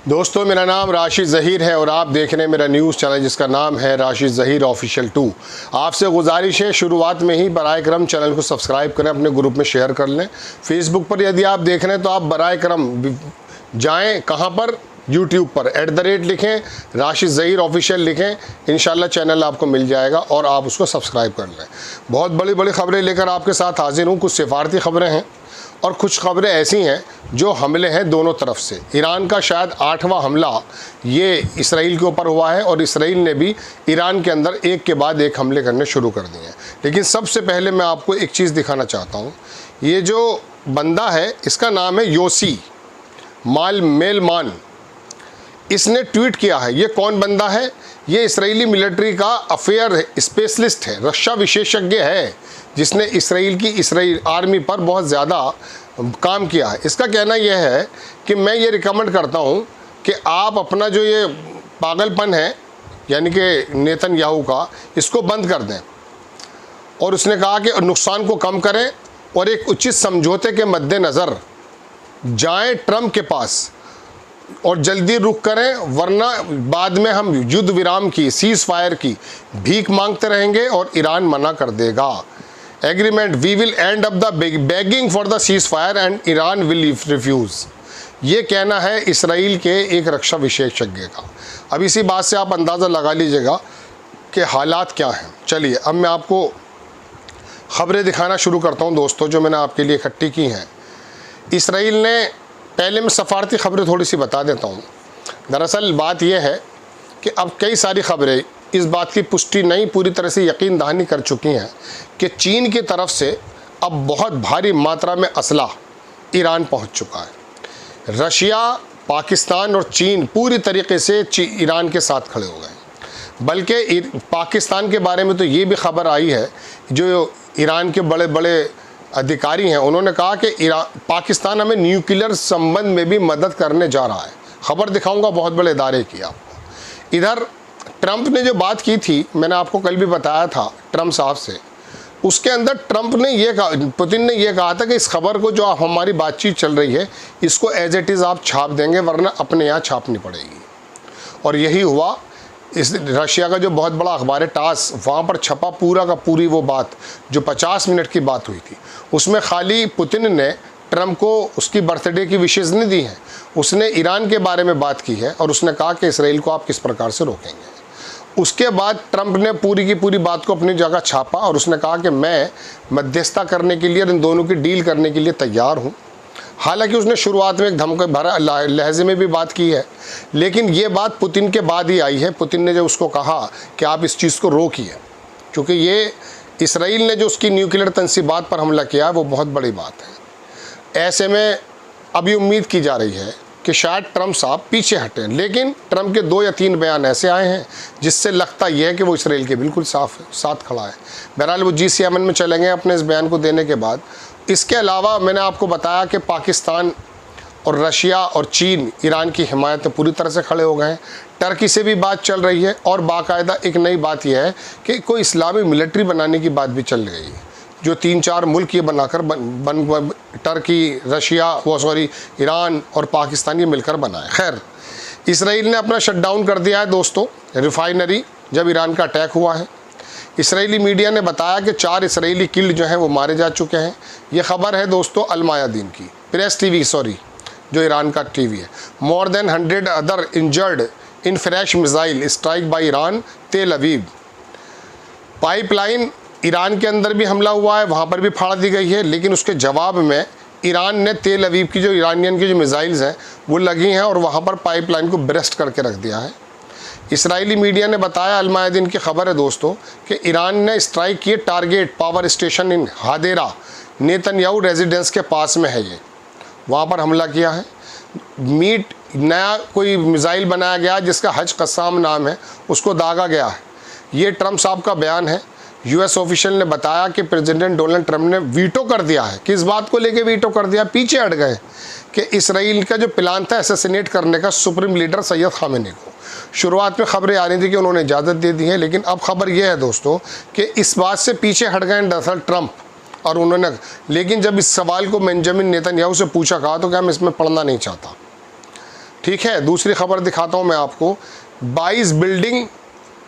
दोस्तों, मेरा नाम राशिद ज़हीर है और आप देख रहे हैं मेरा न्यूज़ चैनल जिसका नाम है राशिद ज़हीर ऑफिशियल 2। आपसे गुजारिश है शुरुआत में ही बराए करम चैनल को सब्सक्राइब करें, अपने ग्रुप में शेयर कर लें। फेसबुक पर यदि आप देख रहे हैं तो आप बराए करम जाएं, कहाँ पर, यूट्यूब पर @ लिखें, राशिद ज़हीर ऑफिशियल लिखें, इंशाल्लाह चैनल आपको मिल जाएगा और आप उसको सब्सक्राइब कर लें। बहुत बड़ी बड़ी खबरें लेकर आपके साथ हाजिर हूँ। कुछ सिफारती खबरें हैं और कुछ खबरें ऐसी हैं जो हमले हैं दोनों तरफ से। ईरान का शायद 8वां हमला ये इसराइल के ऊपर हुआ है और इसराइल ने भी ईरान के अंदर एक के बाद एक हमले करने शुरू कर दिए हैं। लेकिन सबसे पहले मैं आपको एक चीज़ दिखाना चाहता हूँ। ये जो बंदा है इसका नाम है योसी मेलमान। इसने ट्वीट किया है। ये कौन बंदा है? ये इसराइली मिलिट्री का अफेयर स्पेशलिस्ट है, रक्षा विशेषज्ञ है, जिसने इसराइल आर्मी पर बहुत ज़्यादा काम किया है। इसका कहना यह है कि मैं ये रिकमेंड करता हूँ कि आप अपना जो ये पागलपन है यानी कि नेतन्याहू का, इसको बंद कर दें। और उसने कहा कि नुकसान को कम करें और एक उचित समझौते के मद्देनज़र जाएं ट्रंप के पास और जल्दी रुक करें, वरना बाद में हम युद्ध विराम की, सीज़ फायर की भीख मांगते रहेंगे और ईरान मना कर देगा। Agreement we will end up the begging for the ceasefire and Iran will refuse. ये कहना है इसराइल के एक रक्षा विशेषज्ञ का। अब इसी बात से आप अंदाज़ा लगा लीजिएगा कि हालात क्या हैं। चलिए अब मैं आपको ख़बरें दिखाना शुरू करता हूँ दोस्तों, जो मैंने आपके लिए इकट्ठी की हैं। इसराइल ने, पहले मैं सफारती ख़बरें थोड़ी सी बता देता हूँ। दरअसल बात यह है कि अब कई सारी ख़बरें इस बात की पुष्टि नहीं, पूरी तरह से यकीन दहानी कर चुकी हैं कि चीन की तरफ से अब बहुत भारी मात्रा में असला ईरान पहुँच चुका है। रशिया, पाकिस्तान और चीन पूरी तरीके से ईरान के साथ खड़े हो गए। बल्कि पाकिस्तान के बारे में तो ये भी खबर आई है, जो ईरान के बड़े बड़े अधिकारी हैं, उन्होंने कहा कि पाकिस्तान हमें न्यूक्लियर संबंध में भी मदद करने जा रहा है। खबर दिखाऊंगा बहुत बड़े इदारे की आपको। इधर ट्रंप ने जो बात की थी, मैंने आपको कल भी बताया था ट्रंप साहब से, उसके अंदर ट्रंप ने ये कहा, पुतिन ने ये कहा था कि इस खबर को जो हमारी बातचीत चल रही है इसको एज इट इज़ आप छाप देंगे, वरना अपने यहाँ छापनी पड़ेगी। और यही हुआ। इस रशिया का जो बहुत बड़ा अखबार है टास, वहाँ पर छपा पूरा का पूरी वो बात जो 50 मिनट की बात हुई थी। उसमें खाली पुतिन ने ट्रंप को उसकी बर्थडे की विशेष नहीं दी है, उसने ईरान के बारे में बात की है और उसने कहा कि इसराइल को आप किस प्रकार से रोकेंगे। उसके बाद ट्रंप ने पूरी की पूरी बात को अपनी जगह छापा और उसने कहा कि मैं मध्यस्थता करने के लिए, इन दोनों की डील करने के लिए तैयार हूँ। हालांकि उसने शुरुआत में एक धमके भरा लहजे में भी बात की है, लेकिन ये बात पुतिन के बाद ही आई है। पुतिन ने जो उसको कहा कि आप इस चीज़ को रोकिए, क्योंकि ये इसराइल ने जो उसकी न्यूक्लियर तंसीबात पर हमला किया है वो बहुत बड़ी बात है। ऐसे में अभी उम्मीद की जा रही है कि शायद ट्रंप साहब पीछे हटें, लेकिन ट्रंप के 2 या 3 बयान ऐसे आए हैं जिससे लगता यह है कि वो इसराइल के बिल्कुल साथ खड़ा है। बहरहाल वो GCMN में चलेंगे अपने इस बयान को देने के बाद। इसके अलावा मैंने आपको बताया कि पाकिस्तान और रशिया और चीन ईरान की हिमायत में पूरी तरह से खड़े हो गए हैं। टर्की से भी बात चल रही है और बाकायदा एक नई बात यह है कि कोई इस्लामी मिलिट्री बनाने की बात भी चल रही है, जो 3-4 मुल्क ये बनाकर टर्की, रशिया, ईरान और पाकिस्तान ये मिलकर बनाए। खैर, इसराइल ने अपना शटडाउन कर दिया है दोस्तों रिफाइनरी, जब ईरान का अटैक हुआ है। इसराइली मीडिया ने बताया कि 4 इसराइली किल्ड जो हैं वो मारे जा चुके हैं। ये खबर है दोस्तों अल मायादीन की, प्रेस टीवी, जो ईरान का टीवी है। More than 100 other injured in fresh missile strike by Iran तेल अवीव। पाइपलाइन ईरान के अंदर भी हमला हुआ है, वहाँ पर भी फाड़ दी गई है, लेकिन उसके जवाब में ईरान ने तेल अवीव की, जो ईरानियन की जो मिसाइल्स हैं वो लगी हैं और वहाँ पर पाइपलाइन को ब्रेस्ट करके रख दिया है। इसराइली मीडिया ने बताया, अल मायादीन की खबर है दोस्तों, कि ईरान ने स्ट्राइक किए target power station in Hadera, Netanyahu residence के पास में है ये, वहाँ पर हमला किया है। नया कोई मिसाइल बनाया गया जिसका हज कस्साम नाम है, उसको दागा गया है। ये ट्रंप साहब का बयान है। US ऑफिशियल ने बताया कि प्रेसिडेंट डोनाल्ड ट्रंप ने वीटो कर दिया है। किस बात को लेके वीटो कर दिया? पीछे हट गए कि इसराइल का जो प्लान था असैसिनेट करने का सुप्रीम लीडर सैयद खामेनी को। शुरुआत में खबरें आ रही थी कि उन्होंने इजाज़त दे दी है, लेकिन अब खबर यह है दोस्तों कि इस बात से पीछे हट गए दरअसल ट्रंप और उन्होंने, लेकिन जब इस सवाल को बेंजामिन नेतन्याहू से पूछा, कहा तो क्या मैं इसमें पढ़ना नहीं चाहता। ठीक है, दूसरी खबर दिखाता हूँ मैं आपको। 22 बिल्डिंग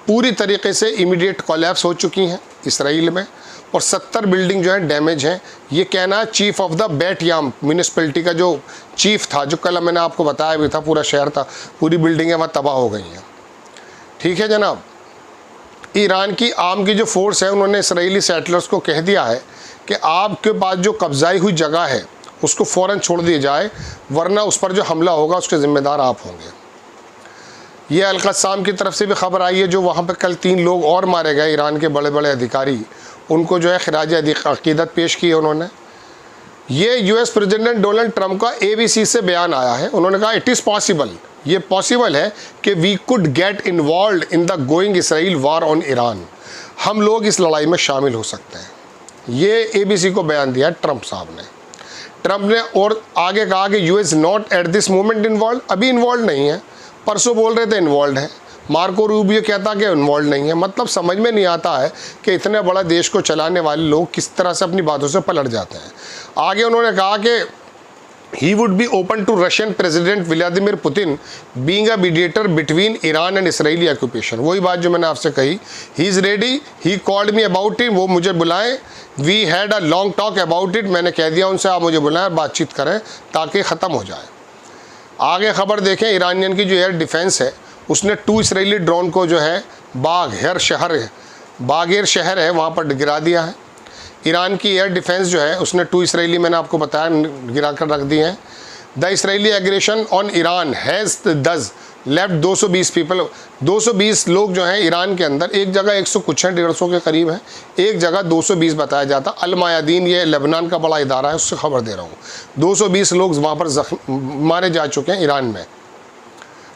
पूरी तरीके से इमीडिएट कोलैप्स हो चुकी हैं इसराइल में और 70 बिल्डिंग जो है डैमेज हैं। ये कहना है chief of the Bat Yam municipality का जो चीफ था, जो कल मैंने आपको बताया भी था, पूरा शहर था, पूरी बिल्डिंगें वहाँ तबाह हो गई हैं। ठीक है जनाब। ईरान की आर्म की जो फोर्स है उन्होंने इसराइली सेटलर्स को कह दिया है कि आपके पास जो कब्जाई हुई जगह है उसको फ़ौरन छोड़ दिया जाए, वरना उस पर जो हमला होगा उसके ज़िम्मेदार आप होंगे। ये अल-क़स्साम की तरफ से भी खबर आई है, जो वहाँ पर कल 3 लोग और मारे गए ईरान के बड़े बड़े अधिकारी, उनको जो है खिराज अक़ीदत पेश की है उन्होंने। ये यूएस प्रेसिडेंट डोनाल्ड ट्रंप का ABC से बयान आया है। उन्होंने कहा इट इज़ पॉसिबल, ये पॉसिबल है कि we could get involve in the going Israel war on Iran, हम लोग इस लड़ाई में शामिल हो सकते हैं। ये ABC को बयान दिया है ट्रंप साहब ने। ट्रंप ने और आगे कहा कि US not at this moment involve, अभी इन्वॉल्व नहीं है, परसों बोल रहे थे इन्वॉल्व है, मार्को रूबियो कहता कि इन्वॉल्व नहीं है। मतलब समझ में नहीं आता है कि इतने बड़ा देश को चलाने वाले लोग किस तरह से अपनी बातों से पलट जाते हैं। आगे उन्होंने कहा कि he would be open to Russian president Vladimir Putin being a mediator between Iran and Israeli occupation. वही बात जो मैंने आपसे कही, he is ready, he called me about it, वो मुझे बुलाएं, we had a long talk about it, मैंने कह दिया उनसे आप मुझे बुलाएं, बातचीत करें ताकि ख़त्म हो जाए। आगे खबर देखें, ईरानियन की जो एयर डिफेंस है उसने 2 इसराइली ड्रोन को जो है बागेर शहर है वहाँ पर गिरा दिया है। ईरान की एयर डिफेंस जो है उसने 2 इसराइली, मैंने आपको बताया, गिरा कर रख दिए हैं। The Israeli aggression on Iran has दस लेफ्ट 220 पीपल, 220 लोग जो हैं ईरान के अंदर, एक जगह 100 कुछ हैं, 150 के करीब हैं, एक जगह 220 बताया जाता। अल मायादीन, ये लेबनान का बड़ा इदारा है, उससे खबर दे रहा हूँ। 220 लोग वहाँ पर मारे जा चुके हैं ईरान में।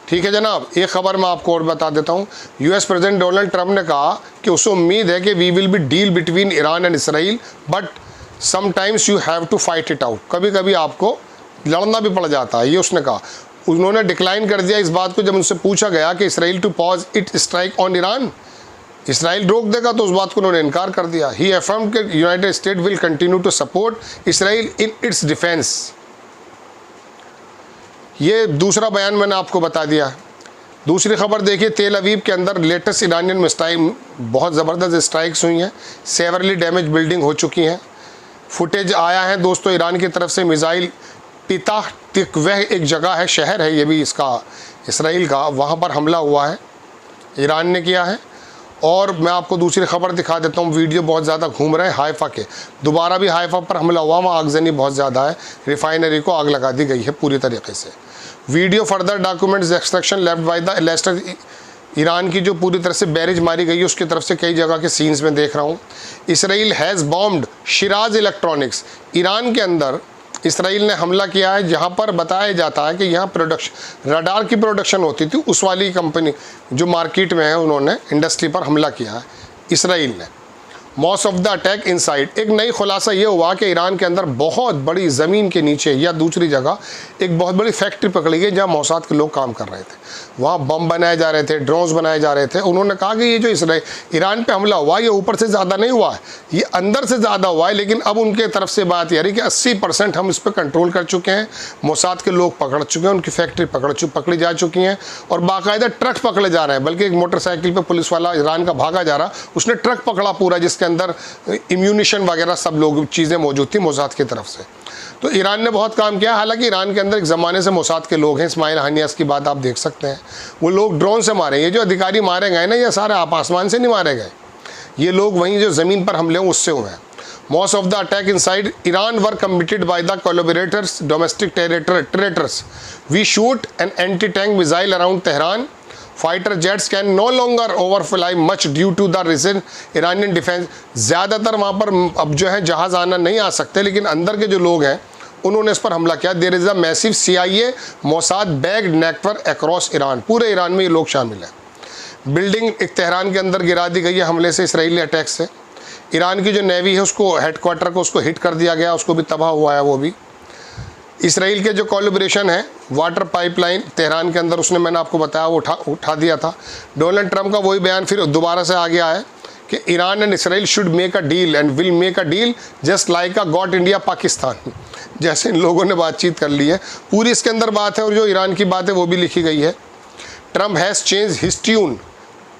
ठीक है जनाब। एक खबर मैं आपको और बता देता हूँ। यूएस प्रेसिडेंट डोनाल्ड ट्रंप ने कहा कि उसे उम्मीद है कि we will be deal between Iran and Israel, but sometimes you have to fight it out, कभी कभी आपको लड़ना भी पड़ जाता है, ये उसने कहा। उन्होंने डिक्लाइन कर दिया इस बात को जब उनसे पूछा गया कि Israel to pause it strike on Iran, Israel रोक देगा, तो उस बात को उन्होंने इनकार कर दिया। ही अफर्म्ड कि United State will continue to support Israel in its defence. ये दूसरा बयान मैंने आपको बता दिया। दूसरी खबर देखिए, तेल अवीव के अंदर लेटेस्ट ईरानियन मिसाइल, बहुत ज़बरदस्त स्ट्राइक्स हुई हैं, सेवरली डैमेज बिल्डिंग हो चुकी हैं। फुटेज आया है दोस्तों ईरान की तरफ से। मिसाइल पिता तिकवह एक जगह है, शहर है ये भी इसका, इसराइल का, वहाँ पर हमला हुआ है, ईरान ने किया है। और मैं आपको दूसरी खबर दिखा देता हूँ, वीडियो बहुत ज़्यादा घूम रहे हैं हाइफा के, दोबारा भी हाइफा पर हमला हुआ, वहाँ आगजनी बहुत ज़्यादा है, रिफाइनरी को आग लगा दी गई है पूरी तरीके से। Video further documents extraction left by the Lester, Iran की जो पूरी तरह से बैरेज मारी गई है उसकी तरफ से कई जगह के सीन्स में देख रहा हूँ। Israel has bombed Siraj electronics, Iran के अंदर इसराइल ने हमला किया है जहाँ पर बताया जाता है कि यहाँ प्रोडक्शन, रडार की प्रोडक्शन होती थी, उस वाली कंपनी जो मार्केट में है, उन्होंने इंडस्ट्री पर हमला किया है इसराइल ने। Moss of the attack inside, एक नई खुलासा ये हुआ कि ईरान के अंदर बहुत बड़ी ज़मीन के नीचे या दूसरी जगह एक बहुत बड़ी फैक्ट्री पकड़ी गई जहाँ मोसाद के लोग काम कर रहे थे, वहाँ बम बनाए जा रहे थे, ड्रोन्स बनाए जा रहे थे। उन्होंने कहा कि ये जो ईरान पे हमला हुआ ये ऊपर से ज़्यादा नहीं हुआ है, ये अंदर से ज़्यादा हुआ है, लेकिन अब उनके तरफ से बात यह रही कि 80% हम इस पर कंट्रोल कर चुके हैं, मोसाद के लोग पकड़ चुके हैं, उनकी फैक्ट्री पकड़ी जा चुकी हैं और बाकायदा ट्रक पकड़े जा रहे हैं। बल्कि एक मोटरसाइकिल पर पुलिस वाला ईरान का भागा जा रहा, उसने ट्रक पकड़ा पूरा, जिसके अंदर इम्यूनिशन वगैरह सब लोग चीज़ें मौजूद थी मोसाद की तरफ से। तो ईरान ने बहुत काम किया। हालांकि ईरान के अंदर एक ज़माने से मोसाद के लोग हैं, इस्माइल हानियास की बात आप देख सकते हैं, वो लोग ड्रोन से मारे। ये जो अधिकारी मारे गए ना, ये सारे आप आसमान से नहीं मारे गए, ये लोग वहीं जो ज़मीन पर हमले हुए उससे हुए हैं। Most of the attack inside Iran were committed by the collaborators domestic terrorists. We shoot an anti tank missile around Tehran. Fighter jets can no longer overfly much due to the recent Iranian defence. ज़्यादातर वहाँ पर अब जो है जहाज़ आना नहीं आ सकते, लेकिन अंदर के जो लोग हैं उन्होंने इस पर हमला किया। There is a massive CIA Mossad backed network across Iran, पूरे ईरान में ये लोग शामिल हैं। बिल्डिंग एक तेहरान के अंदर गिरा दी गई है हमले से, इसराइली अटैक से। ईरान की जो नेवी है उसको, हेडक्वार्टर को उसको हिट कर दिया गया, उसको भी तबाह हुआ है वो भी। इसराइल के जो कोलैबोरेशन है वाटर पाइपलाइन तेहरान के अंदर, उसने मैंने आपको बताया वो उठा दिया था। डोनाल्ड ट्रंप का वही बयान फिर दोबारा से आ गया है कि Iran and Israel should make a deal and will make a deal just like a got India Pakistan. जैसे इन लोगों ने बातचीत कर ली है, पूरी इसके अंदर बात है और जो ईरान की बात है वो भी लिखी गई है। Trump has change his tune,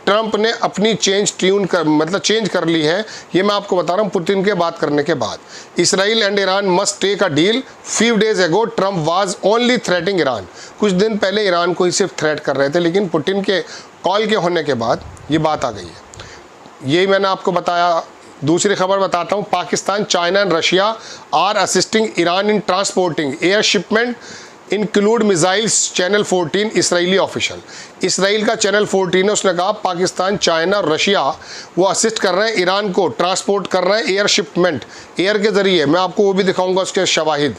Trump ने अपनी चेंज कर ली है। ये मैं आपको बता रहा हूँ पुतिन के बात करने के बाद। Israel and Iran must take a deal, few days ago Trump was only threatening Iran. कुछ दिन पहले ईरान को ही सिर्फ थ्रेट कर रहे थे, लेकिन पुतिन के कॉल के होने के बाद ये बात आ गई है। यही मैंने आपको बताया। दूसरी खबर बताता हूँ, Pakistan, China and Russia are assisting Iran in transporting air shipment include missiles, channel 14 Israeli official. Israel का चैनल 14 है, उसने कहा पाकिस्तान, चाइना और रशिया वो असिस्ट कर रहे हैं ईरान को, ट्रांसपोर्ट कर रहे हैं एयर शिपमेंट, एयर के ज़रिए। मैं आपको वो भी दिखाऊंगा उसके शवाहिद।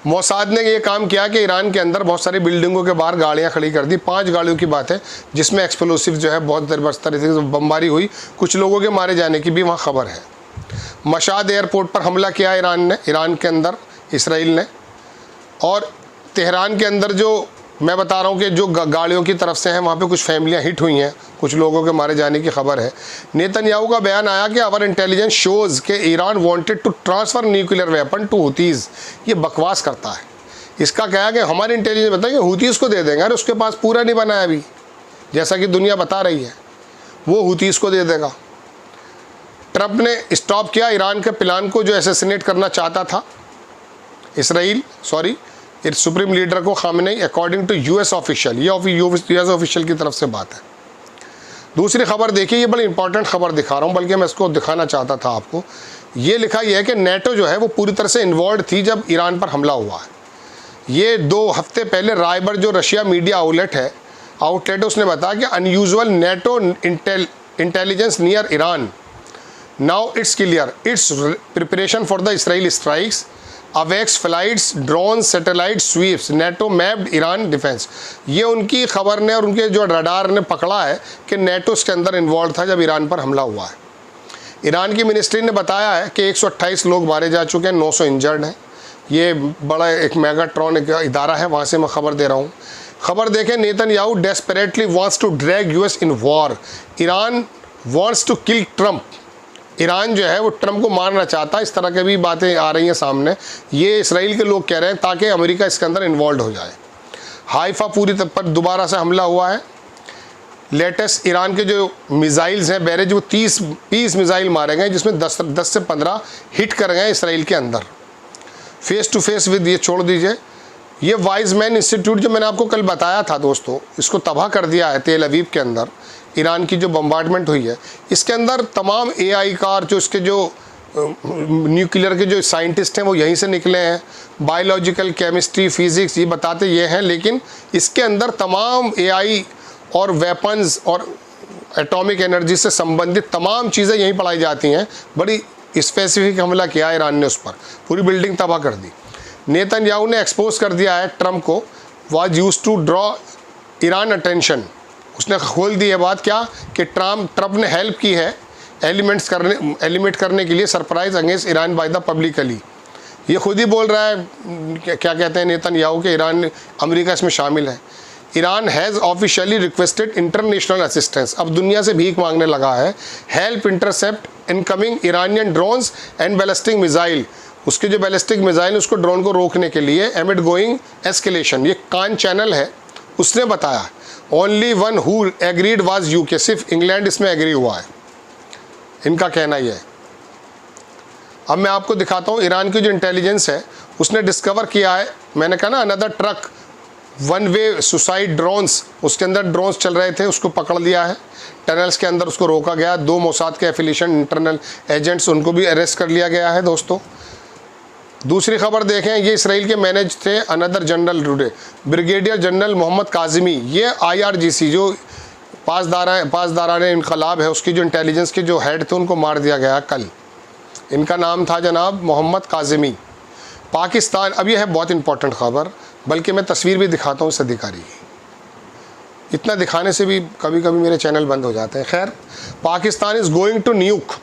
मोसाद ने ये काम किया कि ईरान के अंदर बहुत सारी बिल्डिंगों के बाहर गाड़ियाँ खड़ी कर दी। 5 गाड़ियों की बात है जिसमें एक्सप्लोसिव जो है बहुत तरीके से बमबारी हुई, कुछ लोगों के मारे जाने की भी वहाँ खबर है। मशाद एयरपोर्ट पर हमला किया ईरान के अंदर इसराइल ने। और तेहरान के अंदर जो मैं बता रहा हूँ कि जो गाड़ियों की तरफ से हैं वहाँ पे कुछ फैमिलियाँ हिट हुई हैं, कुछ लोगों के मारे जाने की खबर है। नेतन्याहू का बयान आया कि आवर इंटेलिजेंस शोज़ के Iran wanted to transfer nuclear weapon to Houthis. ये बकवास करता है। इसका क्या है कि हमारी इंटेलिजेंस बताइए हुतीज़ को दे देंगे, अरे उसके पास पूरा नहीं बना है अभी, जैसा कि दुनिया बता रही है, वो हुतीज़ को दे देगा। ट्रंप ने स्टॉप किया ईरान के प्लान को जो असैसिनेट करना चाहता था इस सुप्रीम लीडर को Khamenei, according to US official. ये यूएस ऑफिशियल की तरफ से बात है। दूसरी खबर देखिए, ये बड़ी इंपॉर्टेंट खबर दिखा रहा हूँ, बल्कि मैं इसको दिखाना चाहता था आपको। ये लिखा यह है कि नेटो जो है वो पूरी तरह से इन्वॉल्व थी जब ईरान पर हमला हुआ है। ये 2 हफ्ते पहले रायबर जो रशिया मीडिया आउटलेट है उसने बताया कि unusual NATO intelligence near Iran, now it's clear it's preparation for the Israel strikes, awakes flights, drone, satellite sweeps, NATO mapped Iran defence. ये उनकी खबर ने और उनके जो रडार ने पकड़ा है कि नेटो इसके अंदर इन्वॉल्व था जब ईरान पर हमला हुआ है। ईरान की मिनिस्ट्री ने बताया है कि 128 लोग मारे जा चुके हैं, 900 इंजर्ड हैं। ये बड़ा एक मेगाट्रॉन एक इदारा है, वहाँ से मैं खबर दे रहा हूँ। खबर देखें, Netanyahu desperately wants to drag US in war, Iran wants to kill Trump. Iran जो है वो ट्रंप को मारना चाहता है, इस तरह की भी बातें आ रही हैं सामने। ये इसराइल के लोग कह रहे हैं ताकि अमेरिका इसके अंदर इन्वॉल्व हो जाए। हाइफा पूरी तरह पर दोबारा से हमला हुआ है। लेटेस्ट ईरान के जो मिसाइल्स हैं बैरेज, वो 30 मिसाइल मारे गए, जिसमें 10 से 15 हिट कर गए इसराइल के अंदर। फेस टू फेस विद, ये छोड़ दीजिए, ये वाइजमैन इंस्टीट्यूट जो मैंने आपको कल बताया था दोस्तों, इसको तबाह कर दिया है तेल अवीव के अंदर। ईरान की जो बम्बार्डमेंट हुई है, इसके अंदर तमाम AI कार जो इसके जो न्यूक्लियर के जो साइंटिस्ट हैं वो यहीं से निकले हैं। बायोलॉजिकल, केमिस्ट्री, फिज़िक्स ये बताते ये हैं, लेकिन इसके अंदर तमाम AI और वेपन्स और एटॉमिक एनर्जी से संबंधित तमाम चीज़ें यहीं पढ़ाई जाती हैं। बड़ी स्पेसिफिक हमला किया ईरान ने उस पर, पूरी बिल्डिंग तबाह कर दी। नेतन्याहू ने एक्सपोज कर दिया है ट्रंप को, was use to draw Iran attention. उसने खोल दी है बात क्या कि ट्रंप ने हेल्प की है एलिमेंट करने के लिए surprise against Iran by the publicly. ये खुद ही बोल रहा है, क्या कहते हैं नेतन्याहू के ईरान अमेरिका इसमें शामिल है। Iran has officially requested international assistance, अब दुनिया से भीख मांगने लगा है। Help intercept incoming Iranian drones and ballistic missile, उसके जो बैलिस्टिक मिसाइल उसको ड्रोन को रोकने के लिए। एमिड गोइंग एस्केलेशन, ये कान चैनल है, उसने बताया। Only one who agreed was UK, सिर्फ इंग्लैंड इसमें एग्री हुआ है, इनका कहना ही है। अब मैं आपको दिखाता हूँ ईरान की जो इंटेलिजेंस है उसने डिस्कवर किया है, मैंने कहा ना अनदर ट्रक 1 वे सुसाइड ड्रोन्स, उसके अंदर ड्रोन्स चल रहे थे, उसको पकड़ लिया है टनल्स के अंदर, उसको रोका गया। 2 मोसाद के एफिलिएशन इंटरनल एजेंट्स, उनको भी अरेस्ट कर लिया गया है दोस्तों। दूसरी खबर देखें, ये इसराइल के मैनेज थे another general today, brigadier general Mohammad Kazimi. ये IRGC जो पासदारान इनकलाब है उसकी जो इंटेलिजेंस के जो हेड थे उनको मार दिया गया कल। इनका नाम था जनाब मोहम्मद काजिमी। पाकिस्तान, अब यह है बहुत इंपॉर्टेंट खबर, बल्कि मैं तस्वीर भी दिखाता हूँ इस अधिकारी की, इतना दिखाने से भी कभी कभी मेरे चैनल बंद हो जाते हैं। खैर, Pakistan is going to nuke,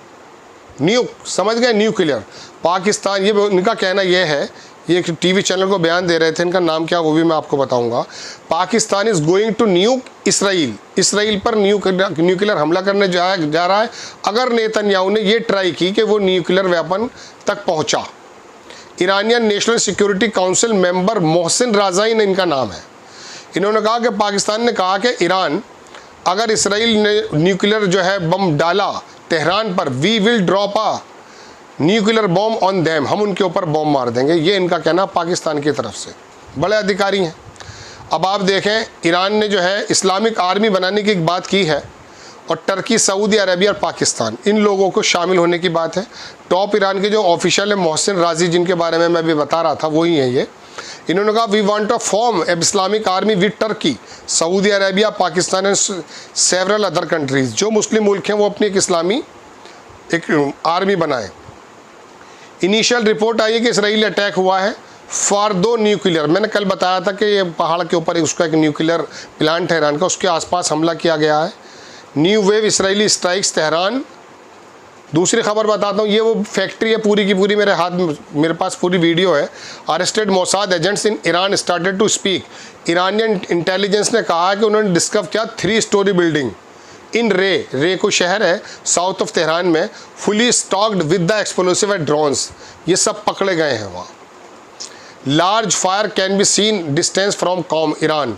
समझ गए, न्यूक्लियर पाकिस्तान। ये इनका कहना यह है, ये एक TV चैनल को बयान दे रहे थे, इनका नाम क्या वो भी मैं आपको बताऊंगा। Pakistan is going to nuke Israel पर न्यूक्लियर हमला करने जा रहा है अगर नेतन्याहू ने ये ट्राई की कि वो न्यूक्लियर वेपन तक पहुंचा। Iranian national security council member Mohsen Rezaei इनका नाम है। इन्होंने कहा कि पाकिस्तान ने कहा कि ईरान अगर इसराइल ने न्यूक्लियर जो है बम डाला तेहरान पर, we will drop a nuclear bomb on them, हम उनके ऊपर बॉम्ब मार देंगे। ये इनका कहना पाकिस्तान की तरफ से, बड़े अधिकारी हैं। अब आप देखें, ईरान ने जो है इस्लामिक आर्मी बनाने की एक बात की है और टर्की, सऊदी अरेबिया और पाकिस्तान, इन लोगों को शामिल होने की बात है। टॉप ईरान के जो ऑफिशियल है मोहसिन राज़ी, जिनके बारे में मैं भी बता रहा था, वही है ये। इन्होंने कहा we want to form a Islamic army with Turkey, Saudi Arabia, Pakistan and several other countries. जो मुस्लिम मुल्क हैं वो अपनी एक इस्लामी एक आर्मी बनाएं। इनिशियल रिपोर्ट आई है कि इसराइली अटैक हुआ है फार्दो न्यूक्लियर, मैंने कल बताया था कि ये पहाड़ के ऊपर उसका एक न्यूक्लियर प्लांट है ईरान का, उसके आसपास हमला किया गया है। New wave Israeli strikes Tehran. दूसरी खबर बताता हूँ, ये वो फैक्ट्री है पूरी की पूरी, मेरे हाथ में मेरे पास पूरी वीडियो है। Arrested Mossad agents in Iran started to speak. Iranian intelligence ने कहा है कि उन्होंने डिस्कवर किया 3 स्टोरी बिल्डिंग इन रे को शहर है साउथ ऑफ तेहरान में, fully stocked with the explosive and drones. ये सब पकड़े गए हैं वहाँ। Large fire can be seen distance from com Iran.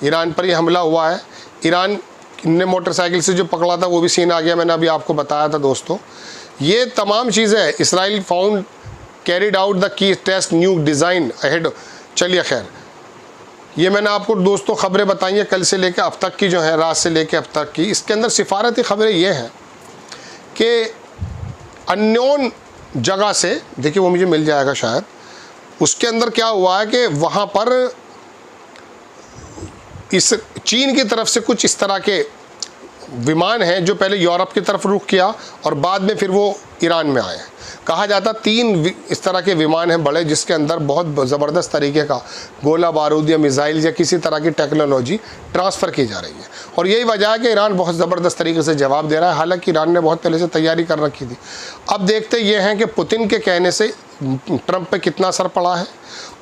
Iran पर ये हमला हुआ है। ईरान ने मोटरसाइकिल से जो पकड़ा था वो भी सीन आ गया, मैंने अभी आपको बताया था दोस्तों। ये तमाम चीज़ें Israel found carried out the key test new design ahead. चलिए खैर, ये मैंने आपको दोस्तों खबरें बताई हैं कल से लेकर अब तक की, जो है रात से लेकर अब तक की। इसके अंदर सिफारती खबरें ये हैं कि अननोन जगह से, देखिए वो मुझे मिल जाएगा शायद, उसके अंदर क्या हुआ है कि वहाँ पर इस चीन की तरफ से कुछ इस तरह के विमान हैं जो पहले यूरोप की तरफ रुख किया और बाद में फिर वो ईरान में आए। कहा जाता 3 इस तरह के विमान हैं बड़े, जिसके अंदर बहुत ज़बरदस्त तरीके का गोला बारूद या मिसाइल या किसी तरह की टेक्नोलॉजी ट्रांसफ़र की जा रही है। और यही वजह है कि ईरान बहुत ज़बरदस्त तरीके से जवाब दे रहा है। हालांकि ईरान ने बहुत पहले से तैयारी कर रखी थी। अब देखते ये हैं कि पुतिन के कहने से ट्रंप पे कितना असर पड़ा है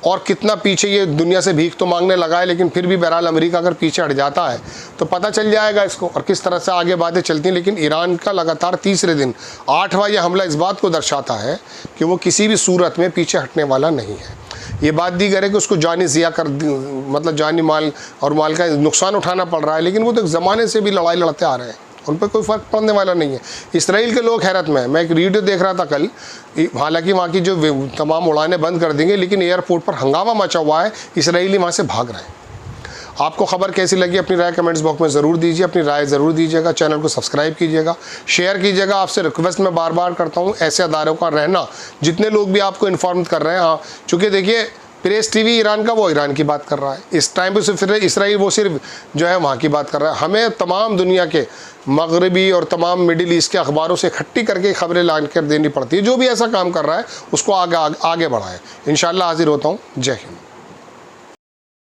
और कितना पीछे ये दुनिया से भीख तो मांगने लगा है, लेकिन फिर भी बहरहाल अमेरिका अगर पीछे हट जाता है तो पता चल जाएगा इसको और किस तरह से आगे बातें चलती हैं। लेकिन ईरान का लगातार तीसरे दिन 8वां ये हमला इस बात को दर्शाता है कि वो किसी भी सूरत में पीछे हटने वाला नहीं है। ये बात दीगर है कि उसको जानी ज़िया कर, मतलब जानी माल और माल का नुकसान उठाना पड़ रहा है, लेकिन वो तो ज़माने से भी लड़ाई लड़ते आ रहे हैं, उन पर कोई फ़र्क पड़ने वाला नहीं है। इसराइल के लोग हैरत में हैं। मैं एक वीडियो देख रहा था कल, हालांकि वहाँ की जो तमाम उड़ानें बंद कर देंगे, लेकिन एयरपोर्ट पर हंगामा मचा हुआ है, इसराइली वहाँ से भाग रहे हैं। आपको खबर कैसी लगी अपनी राय कमेंट्स बॉक्स में ज़रूर दीजिए, अपनी राय ज़रूर दीजिएगा, चैनल को सब्सक्राइब कीजिएगा, शेयर कीजिएगा। आपसे रिक्वेस्ट मैं बार बार करता हूँ, ऐसे अदारों का रहना जितने लोग भी आपको इन्फॉर्म कर रहे हैं। हाँ, चूँकि देखिए प्रेस टीवी ईरान का, वो ईरान की बात कर रहा है इस टाइम पे, सिर्फ इसराइल वो सिर्फ जो है वहाँ की बात कर रहा है। हमें तमाम दुनिया के मगरबी और तमाम मिडिल ईस्ट के अखबारों से इकट्ठी करके खबरें ला कर देनी पड़ती है। जो भी ऐसा काम कर रहा है उसको आगे बढ़ाएं। इंशाल्लाह हाजिर होता हूँ। जय हिंद।